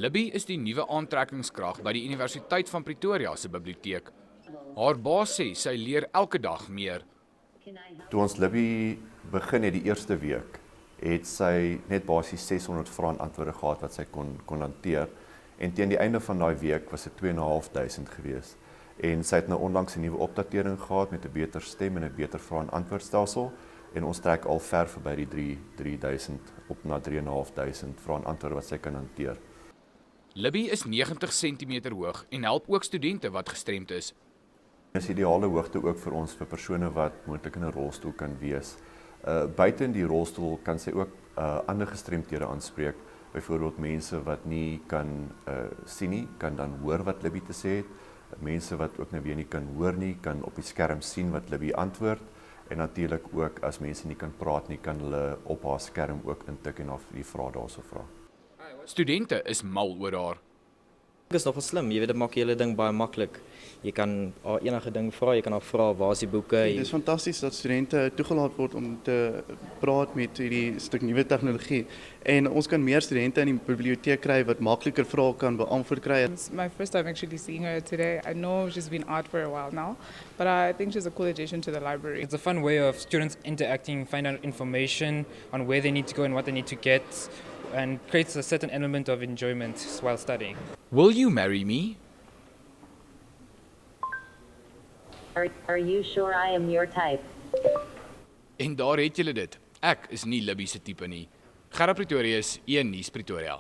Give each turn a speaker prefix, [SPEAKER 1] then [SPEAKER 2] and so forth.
[SPEAKER 1] Libby is die nuwe aantrekkingskrag by die Universiteit van Pretoria se biblioteek. Haar baas sê sy leer elke dag meer.
[SPEAKER 2] Toe ons Libby begin het die eerste week, het sy net basies R600 antwoorde gehad wat sy kon hanteer. En teen die einde van daai week was dit 2.500 gewees. En sy het nou onlangs 'n nuwe opdatering gehad met 'n beter stem en 'n beter vraag-en-antwoordstelsel. En ons trek al ver verby die 3.000 op na 3.500 vraag-en-antwoorde wat sy kan hanteer.
[SPEAKER 1] Libby is 90 cm hoog en help ook studente wat gestremd is.
[SPEAKER 2] Dit is ideale hoogte ook vir ons vir persone wat moontlik in 'n rolstoel kan wees. Buite in die rolstoel kan sy ook ander gestremdhede aanspreek. Byvoorbeeld mense wat nie kan sien nie, kan dan hoor wat Libby te sê het. Mense wat ook nou weer nie kan hoor nie, kan op die skerm sien wat Libby antwoord. En natuurlik ook as mense nie kan praat nie, kan hulle op haar skerm ook intik en haar die vrae daarso vra.
[SPEAKER 1] Studente is mal oor haar.
[SPEAKER 3] Dit is nogal slim, jy weet dit maak die hele ding baie maklik. Jy kan haar enige ding vra, jy kan haar vra waar is die boeke.
[SPEAKER 4] Dit is fantasties dat studente toegelaat word om te praat met hierdie stuk nuwe tegnologie. En ons kan meer studente in die biblioteek kry wat makliker vrae kan beantwoord kry.
[SPEAKER 5] It's my first time actually seeing her today. I know she's been out for a while now, but I think she's a cool addition to the library.
[SPEAKER 6] It's a fun way of students interacting, find out information on where they need to go and what they need to get, and creates a certain element of enjoyment while studying.
[SPEAKER 1] Will you marry me?
[SPEAKER 7] Are you sure I am your type?
[SPEAKER 1] En daar het julle dit. Ek is nie Libby se tipe nie. Gerard Pretorius, 1 Nuus Pretoria.